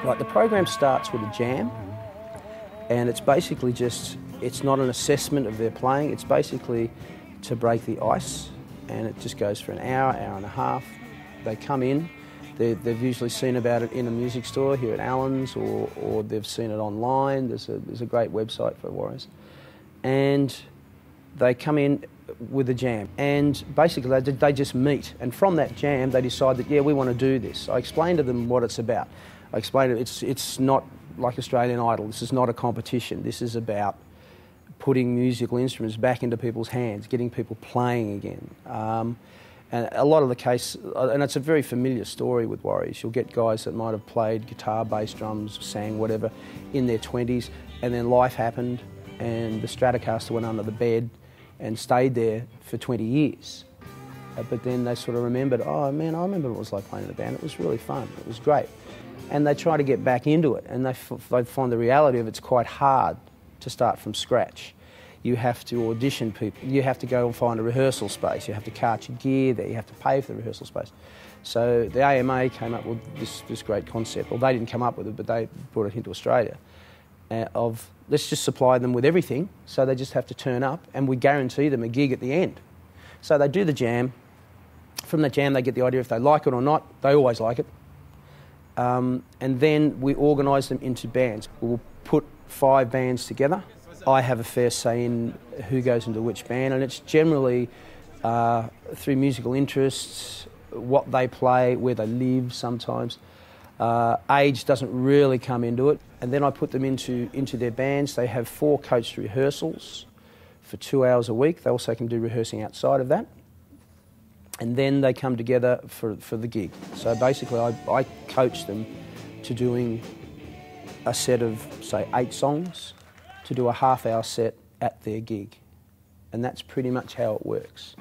Like, the program starts with a jam, and it's basically just, it's not an assessment of their playing, it's basically to break the ice, and it just goes for an hour, hour and a half. They come in, they've usually seen about it in a music store here at Allans, or they've seen it online. There's a great website for Warriors. And they come in with a jam, and basically they just meet, and from that jam they decide that, yeah, we want to do this. I explain to them what it's about. I explain it's not like Australian Idol. This is not a competition. This is about putting musical instruments back into people's hands, getting people playing again. And a lot of the case, and it's a very familiar story with Warriors, you'll get guys that might have played guitar, bass, drums, sang, whatever, in their 20s, and then life happened, and the Stratocaster went under the bed and stayed there for 20 years. But then they sort of remembered, oh man, I remember what it was like playing in a band. It was really fun, it was great. And they try to get back into it, and they find the reality of it's quite hard to start from scratch. You have to audition people, you have to go and find a rehearsal space, you have to cart your gear there, you have to pay for the rehearsal space. So the AMA came up with this great concept. Well, they didn't come up with it, but they brought it into Australia, of let's just supply them with everything, so they just have to turn up, and we guarantee them a gig at the end. So they do the jam. From the jam they get the idea if they like it or not. They always like it. And then we organise them into bands. We'll put 5 bands together. I have a fair say in who goes into which band, and it's generally through musical interests, what they play, where they live sometimes. Age doesn't really come into it. And then I put them into their bands. They have 4 coached rehearsals for 2 hours a week. They also can do rehearsing outside of that. And then they come together for the gig. So basically I coach them to doing a set of, say, 8 songs, to do a half-hour set at their gig. And that's pretty much how it works.